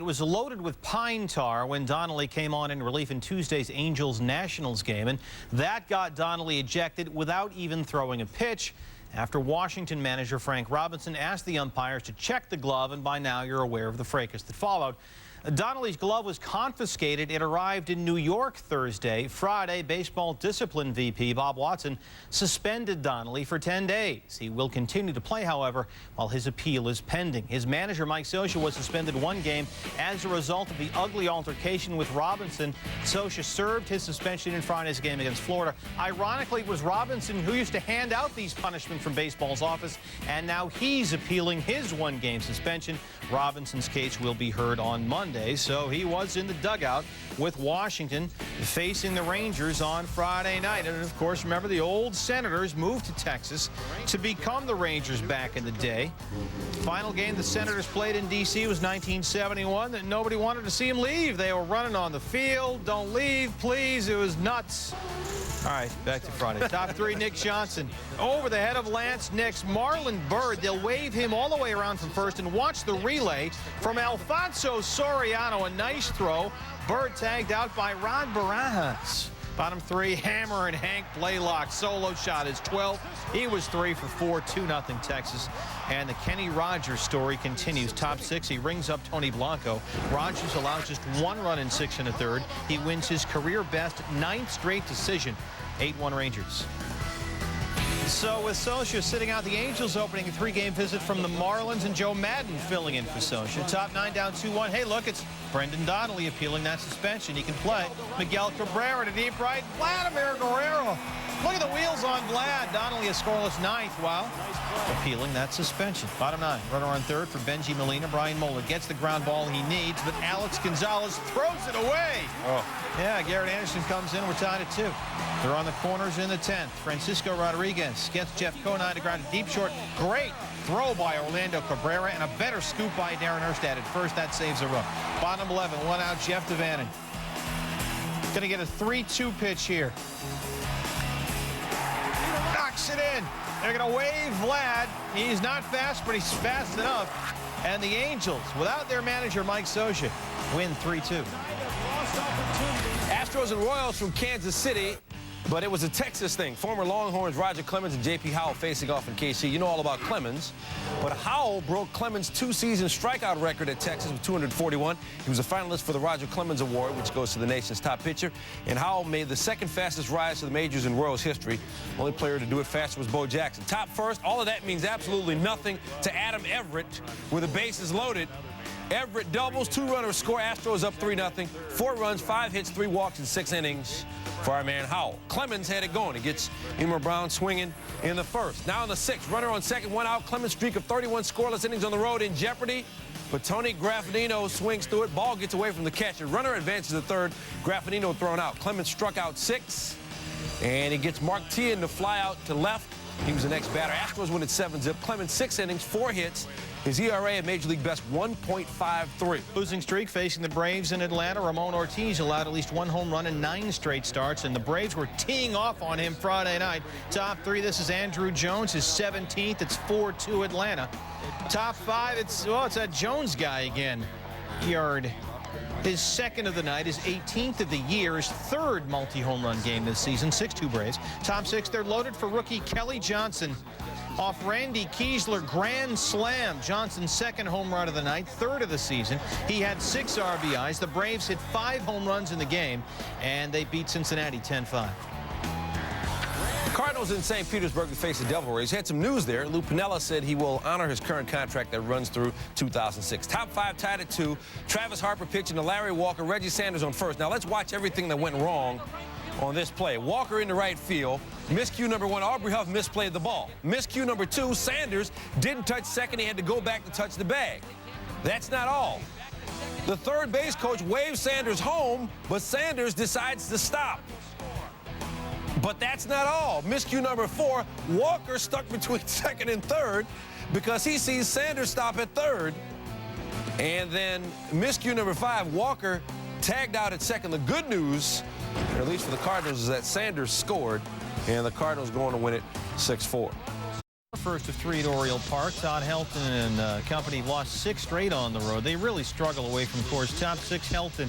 It was loaded with pine tar when Donnelly came on in relief in Tuesday's Angels-Nationals game, and that got Donnelly ejected without even throwing a pitch after Washington manager Frank Robinson asked the umpires to check the glove, and by now you're aware of the fracas that followed. Donnelly's glove was confiscated. It arrived in New York Thursday. Friday, baseball discipline VP Bob Watson suspended Donnelly for 10 days. He will continue to play, however, while his appeal is pending. His manager, Mike Scioscia, was suspended one game as a result of the ugly altercation with Robinson. Scioscia served his suspension in Friday's game against Florida. Ironically, it was Robinson who used to hand out these punishments from baseball's office, and now he's appealing his one-game suspension. Robinson's case will be heard on Monday. So he was in the dugout with Washington facing the Rangers on Friday night. And of course, remember, the old Senators moved to Texas to become the Rangers back in the day. Final game the Senators played in D.C. was 1971. That nobody wanted to see him leave. They were running on the field. Don't leave, please. It was nuts. All right, back to Friday. Top three, Nick Johnson over the head of Lance Nix. Marlon Byrd, they'll wave him all the way around from first, and watch the relay from Alfonso Soriano. A nice throw. Byrd tagged out by Rod Barajas. Bottom three, Hammer and Hank Blaylock. Solo shot is 12. He was 3 for 4, 2-0 Texas. And the Kenny Rogers story continues. Top six, he rings up Tony Blanco. Rogers allows just 1 run in 6 1/3. He wins his career best 9th straight decision. 8-1 Rangers. So with Scioscia sitting out, the Angels opening a 3-game visit from the Marlins, and Joe Madden filling in for Scioscia. Top 9 down 2-1. Hey, look, it's Brendan Donnelly appealing that suspension. He can play. Miguel Cabrera to deep right. Vladimir Guerrero. Look at the wheels on Vlad. Donnelly a scoreless 9th while appealing that suspension. Bottom 9, runner on third for Benji Molina. Brian Moeller gets the ground ball he needs, but Alex Gonzalez throws it away. Oh. Yeah, Garrett Anderson comes in. We're tied at 2. They're on the corners in the 10th. Francisco Rodriguez gets Jeff Conine to ground a deep short. Great throw by Orlando Cabrera, and a better scoop by Darren Erstad at first. That saves a run. Bottom 11, 1 out, Jeff Devaney. Going to get a 3-2 pitch here. Knocks it in. They're going to wave Vlad. He's not fast, but he's fast enough. And the Angels, without their manager, Mike Scioscia, win 3-2. Astros and Royals from Kansas City, but it was a Texas thing. Former Longhorns Roger Clemens and J.P. Howell facing off in KC. You know all about Clemens, but Howell broke Clemens' 2-season strikeout record at Texas with 241. He was a finalist for the Roger Clemens Award, which goes to the nation's top pitcher, and Howell made the 2nd fastest rise to the majors in Royals history. Only player to do it faster was Bo Jackson. Top first, all of that means absolutely nothing to Adam Everett with the bases loaded. Everett doubles, 2 runners score. Astros up 3-0. 4 runs, 5 hits, 3 walks in 6 innings for our man Howell. Clemens had it going. He gets Emer Brown swinging in the 1st. Now in the 6th, runner on 2nd, 1 out. Clemens' streak of 31 scoreless innings on the road in jeopardy. But Tony Graffinino swings through it. Ball gets away from the catcher. Runner advances to 3rd. Graffinino thrown out. Clemens struck out 6. And he gets Mark Tien to fly out to left. He was the next batter. Astros win at 7-zip. Clemens 6 innings, 4 hits. His ERA at Major League Best 1.53. Losing streak facing the Braves in Atlanta. Ramon Ortiz allowed at least 1 home run in 9 straight starts, and the Braves were teeing off on him Friday night. Top 3, this is Andrew Jones, his 17th. It's 4-2 Atlanta. Top 5, it's that Jones guy again. Yard. His 2nd of the night, his 18th of the year, his 3rd multi-home run game this season. 6-2 Braves. Top 6, they're loaded for rookie Kelly Johnson. Off Randy Kiesler, grand slam. Johnson's 2nd home run of the night, 3rd of the season. He had 6 RBIs. The Braves hit 5 home runs in the game, and they beat Cincinnati 10-5. Cardinals in St. Petersburg to face the Devil Rays. Had some news there. Lou Piniella said he will honor his current contract that runs through 2006. Top 5 tied at 2. Travis Harper pitching to Larry Walker. Reggie Sanders on 1st. Now let's watch everything that went wrong on this play. Walker in the right field. Miscue number 1, Aubrey Huff misplayed the ball. Miscue number 2, Sanders didn't touch 2nd. He had to go back to touch the bag. That's not all. The 3rd base coach waves Sanders home, but Sanders decides to stop. But that's not all. Miscue number 4, Walker stuck between 2nd and 3rd because he sees Sanders stop at 3rd. And then miscue number 5, Walker tagged out at 2nd. The good news, at least for the Cardinals, is that Sanders scored, and the Cardinals going to win it 6-4. First of three at Oriole Park. Todd Helton and company lost 6 straight on the road. They really struggle away from course. Top 6, Helton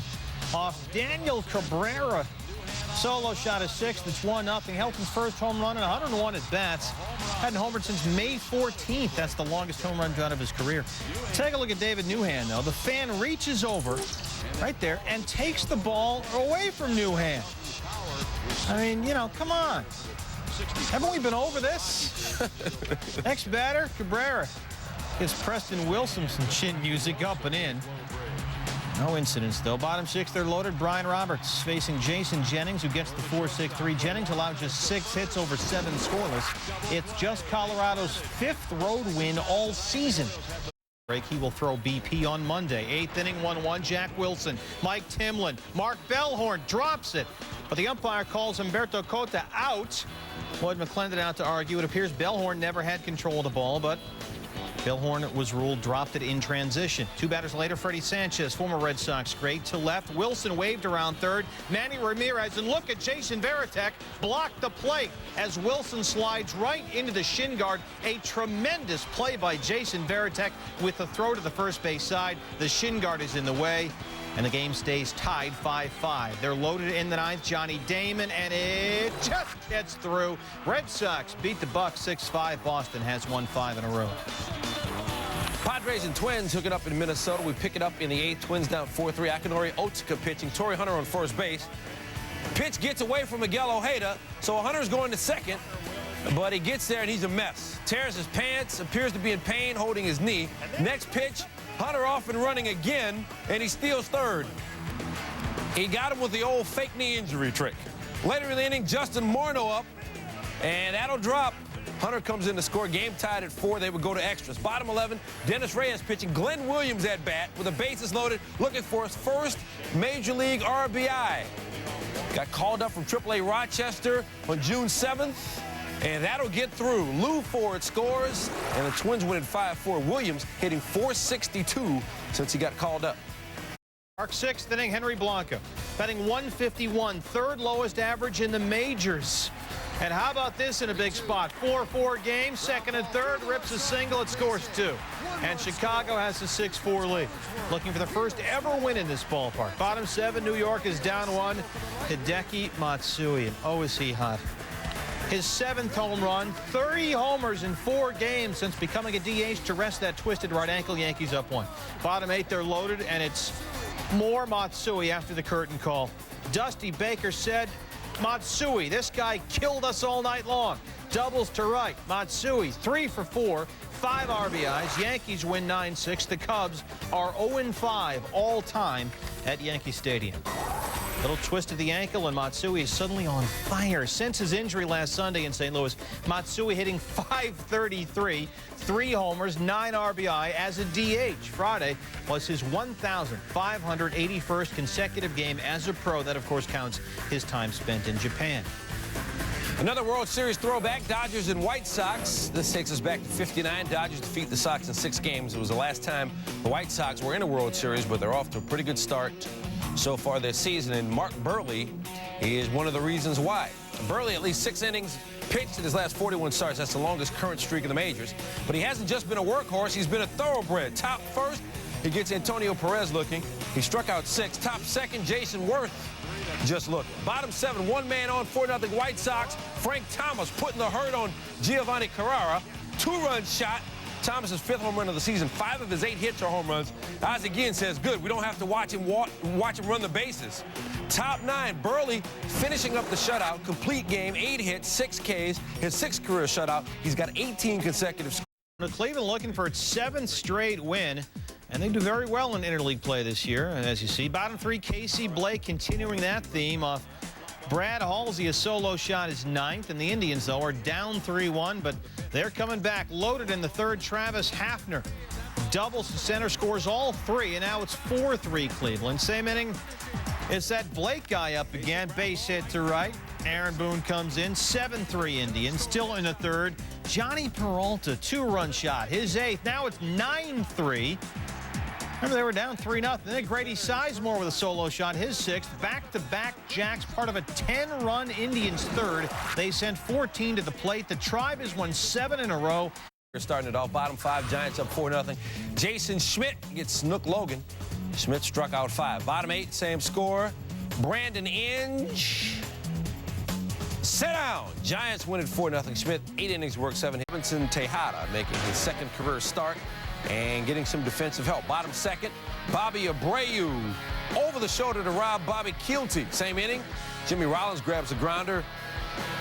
off Daniel Cabrera. Solo shot of 6th. It's 1-0. Helton's first home run in 101 at bats. Hadn't homered since May 14th. That's the longest home run drive of his career. Take a look at David Newhan, though. The fan reaches over right there and takes the ball away from Newhan. I mean, you know, come on. Haven't we been over this? Next batter, Cabrera. Gives Preston Wilson some chin music up and in. No incidents, though. Bottom 6, they're loaded. Brian Roberts facing Jason Jennings, who gets the 4.63. Jennings allowed just 6 hits over 7 scoreless. It's just Colorado's 5th road win all season. He will throw BP on Monday. 8th inning, 1-1. Jack Wilson, Mike Timlin, Mark Bellhorn drops it. But the umpire calls Humberto Cota out. Lloyd McClendon out to argue. It appears Bellhorn never had control of the ball, but Bellhorn was ruled dropped it in transition. 2 batters later, Freddie Sanchez, former Red Sox great, to left. Wilson waved around third. Manny Ramirez, and look at Jason Varitek, blocked the plate as Wilson slides right into the shin guard. A tremendous play by Jason Varitek with the throw to the first base side. The shin guard is in the way, and the game stays tied 5-5. They're loaded in the 9th. Johnny Damon, and it just gets through. Red Sox beat the Bucks 6-5. Boston has won 5 in a row. Padres and Twins hook it up in Minnesota. We pick it up in the 8th. Twins down 4-3. Akinori Otsuka pitching. Torrey Hunter on first base. Pitch gets away from Miguel Ojeda, so Hunter's going to second, but he gets there and he's a mess. Tears his pants, appears to be in pain, holding his knee. Next pitch, Hunter off and running again, and he steals third. He got him with the old fake knee injury trick. Later in the inning, Justin Morneau up, and that'll drop. Hunter comes in to score. Game tied at 4. They would go to extras. Bottom 11, Dennis Reyes pitching. Glenn Williams at bat with the bases loaded, looking for his first Major League RBI. Got called up from AAA Rochester on June 7th, and that'll get through. Lou Ford scores, and the Twins win at 5-4. Williams hitting .462 since he got called up. Mark 6th inning, Henry Blanco batting .151, 3rd lowest average in the majors. And how about this in a big spot? 4-4 game, 2nd and 3rd, rips a single, it scores 2. And Chicago has a 6-4 lead. Looking for the first ever win in this ballpark. Bottom 7, New York is down 1. Hideki Matsui, and oh, is he hot. His 7th home run, 30 homers in 4 games since becoming a DH to rest that twisted right ankle. Yankees up 1. Bottom 8, they're loaded, and it's more Matsui after the curtain call. Dusty Baker said, Matsui, this guy killed us all night long. Doubles to right. Matsui, 3 for 4, 5 RBIs. Yankees win 9-6. The Cubs are 0-5 all time at Yankee Stadium. Little twist of the ankle, and Matsui is suddenly on fire. Since his injury last Sunday in St. Louis, Matsui hitting .533, 3 homers, 9 RBI as a DH. Friday was his 1,581st consecutive game as a pro. That, of course, counts his time spent in Japan. Another World Series throwback, Dodgers and White Sox. This takes us back to '59. Dodgers defeat the Sox in 6 games. It was the last time the White Sox were in a World Series, but they're off to a pretty good start so far this season. And Mark Burley is one of the reasons why. Burley, at least 6 innings pitched in his last 41 starts. That's the longest current streak in the majors. But he hasn't just been a workhorse. He's been a thoroughbred. Top 1st, he gets Antonio Perez looking. He struck out 6. Top 2nd, Jason Worth. Just look. Bottom 7, 1 man on, 4-0 White Sox. Frank Thomas putting the hurt on Giovanni Carrara. 2-run shot. Thomas's 5th home run of the season. 5 of his 8 hits are home runs. Oz again says, good, we don't have to watch him run the bases. Top 9, Burley finishing up the shutout. Complete game, 8 hits, 6 Ks. His 6th career shutout. He's got 18 consecutive scores. Cleveland looking for its 7th straight win, and they do very well in interleague play this year, as you see. Bottom 3, Casey Blake continuing that theme off Brad Halsey. A solo shot is 9th, and the Indians, though, are down 3-1, but they're coming back. Loaded in the 3rd, Travis Hafner. Doubles to center, scores all 3, and now it's 4-3 Cleveland. Same inning, it's that Blake guy up again. Base hit to right. Aaron Boone comes in. 7-3 Indians. Still in the 3rd. Johnny Peralta, 2-run shot. His 8th. Now it's 9-3. Remember, they were down 3-0. Then Grady Sizemore with a solo shot, his sixth. Back-to-back jacks, part of a 10-run Indians third. They sent 14 to the plate. The Tribe has won 7 in a row. We're starting it off. Bottom 5, Giants up 4-0. Jason Schmidt gets Snook Logan. Schmidt struck out 5. Bottom 8, same score. Brandon Inge. Sit down. Giants win at 4-0. Schmidt, 8 innings work, 7 hits. Robinson Tejada making his second career start and getting some defensive help. Bottom 2nd, Bobby Abreu over the shoulder to rob Bobby Keelty. Same inning. Jimmy Rollins grabs a grounder.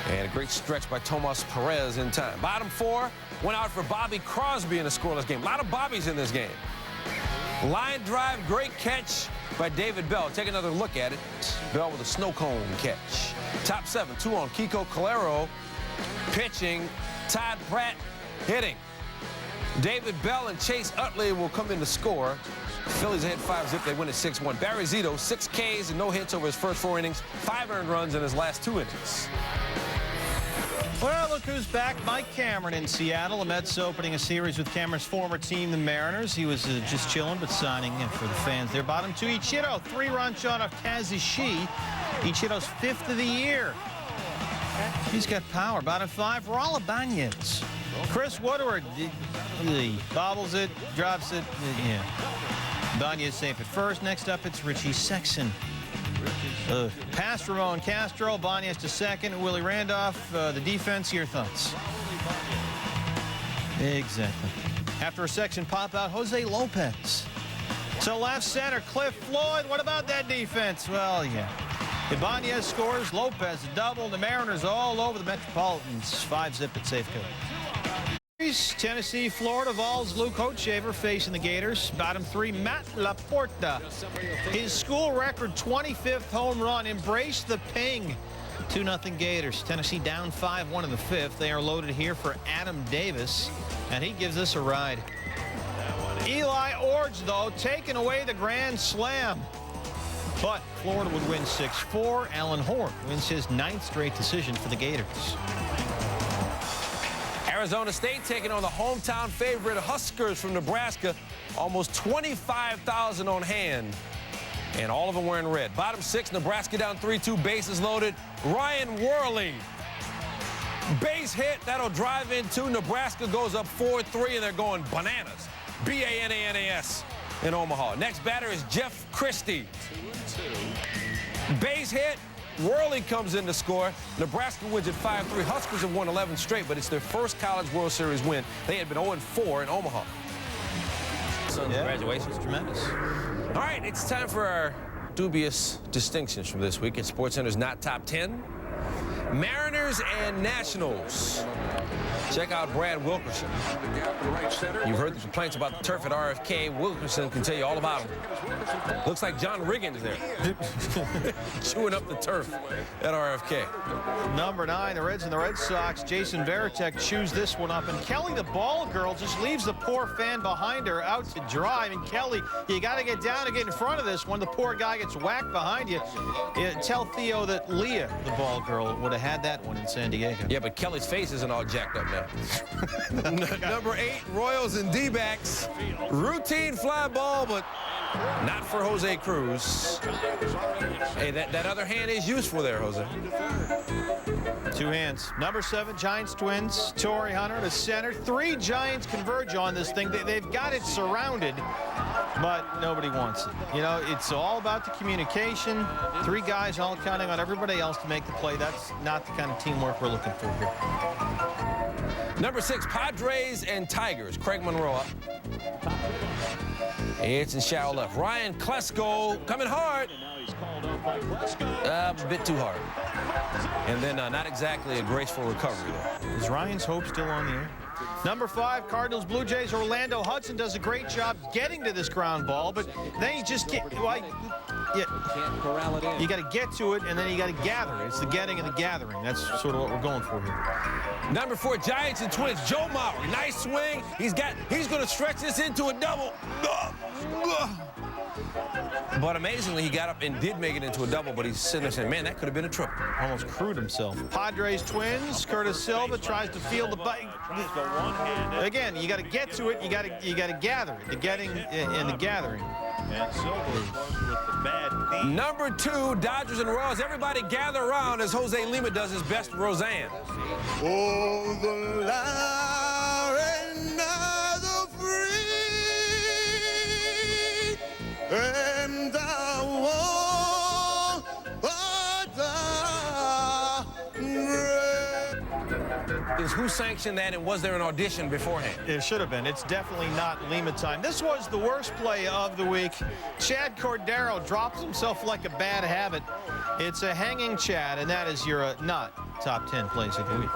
And a great stretch by Tomas Perez in time. Bottom 4 went out for Bobby Crosby in a scoreless game. A lot of Bobbies in this game. Line drive, great catch by David Bell. Take another look at it. Bell with a snow cone catch. Top 7, 2 on Kiko Calero pitching. Todd Pratt hitting. David Bell and Chase Utley will come in to score. Phillies ahead 5-zip. They win at 6-1. Barry Zito, 6 Ks and no hits over his first 4 innings. 5 earned runs in his last 2 innings. Well, look who's back. Mike Cameron in Seattle. The Mets opening a series with Cameron's former team, the Mariners. He was just chilling, but signing for the fans there. Bottom 2, Ichiro. 3-run shot off Kazushi. Ichiro's 5th of the year. He's got power. Bottom 5, Raul Ibanez. Chris Woodward, he bobbles it, drops it. Yeah. Ibanez safe at first. Next up, it's Richie Sexson. Past Ramon Castro, Ibanez to second. Willie Randolph, the defense. Your thoughts? Exactly. After a Sexton pop out, Jose Lopez. So left center, Cliff Floyd. What about that defense? Well, yeah. Ibanez scores, Lopez a double. The Mariners all over the Metropolitans. 5-zip at Safeco. Tennessee, Florida, Vols, Luke Hochshaver facing the Gators. Bottom 3, Matt Laporta. His school record 25th home run. Embrace the ping. 2-0 Gators. Tennessee down 5-1 in the 5th. They are loaded here for Adam Davis, and he gives us a ride. Eli Orge, though, taking away the grand slam. But Florida would win 6-4. Alan Horn wins his 9th straight decision for the Gators. Arizona State taking on the hometown favorite Huskers from Nebraska. Almost 25,000 on hand, and all of them wearing red. Bottom 6, Nebraska down 3-2, bases loaded. Ryan Worley, base hit, that'll drive in 2. Nebraska goes up 4-3, and they're going bananas. B-A-N-A-N-A-S in Omaha. Next batter is Jeff Christie. Base hit. Worley comes in to score. Nebraska wins at 5-3. Huskers have won 11 straight, but it's their first College World Series win. They had been 0-4 in Omaha. So congratulations. Tremendous. All right, it's time for our dubious distinctions from this week at SportsCenter's Not Top 10. Mariners and Nationals. Check out Brad Wilkerson. You've heard the complaints about the turf at RFK. Wilkerson can tell you all about them. Looks like John Riggins there. Chewing up the turf at RFK. Number 9, the Reds and the Red Sox. Jason Varitek chews this one up. And Kelly, the ball girl, just leaves the poor fan behind her out to dry. I mean, Kelly, you got to get down and get in front of this one. The poor guy gets whacked behind you. Tell Theo that Leah, the ball girl, would have had that one in San Diego. Yeah, but Kelly's face isn't all jacked up now. Number 8, Royals and D-backs. Routine fly ball, but not for Jose Cruz. Hey, that other hand is useful there, Jose. 2 hands. Number 7, Giants Twins. Torrey Hunter to center. 3 Giants converge on this thing. They've got it surrounded, but nobody wants it. You know, it's all about the communication. 3 guys all counting on everybody else to make the play. That's not the kind of teamwork we're looking for here. Number 6, Padres and Tigers. Craig Monroe up. It's in shallow left. Ryan Klesko coming hard. A bit too hard. And then not exactly a graceful recovery there. Is Ryan's hope still on the air? Number 5, Cardinals, Blue Jays. Orlando Hudson does a great job getting to this ground ball, but then he just get, well, you got to get to it, and then you got to gather it. It's the getting and the gathering. That's sort of what we're going for here. Number 4, Giants and Twins. Joe Mauer, nice swing. He's going to stretch this into a double. But amazingly, he got up and did make it into a double, but he's sitting there saying, man, that could have been a triple. Almost crewed himself. Padres Twins. Curtis Silva tries to field the bite. Again, you got to get to it. You got to gather it. The getting and the gathering. And Silva with the bad knee. Number 2, Dodgers and Royals. Everybody gather around as Jose Lima does his best Roseanne. Oh, the land the free, and I want Who sanctioned that, and was there an audition beforehand? It should have been. It's definitely not Lima time. This was the worst play of the week. Chad Cordero drops himself like a bad habit. It's a hanging Chad, and that is your not top 10 plays of the week.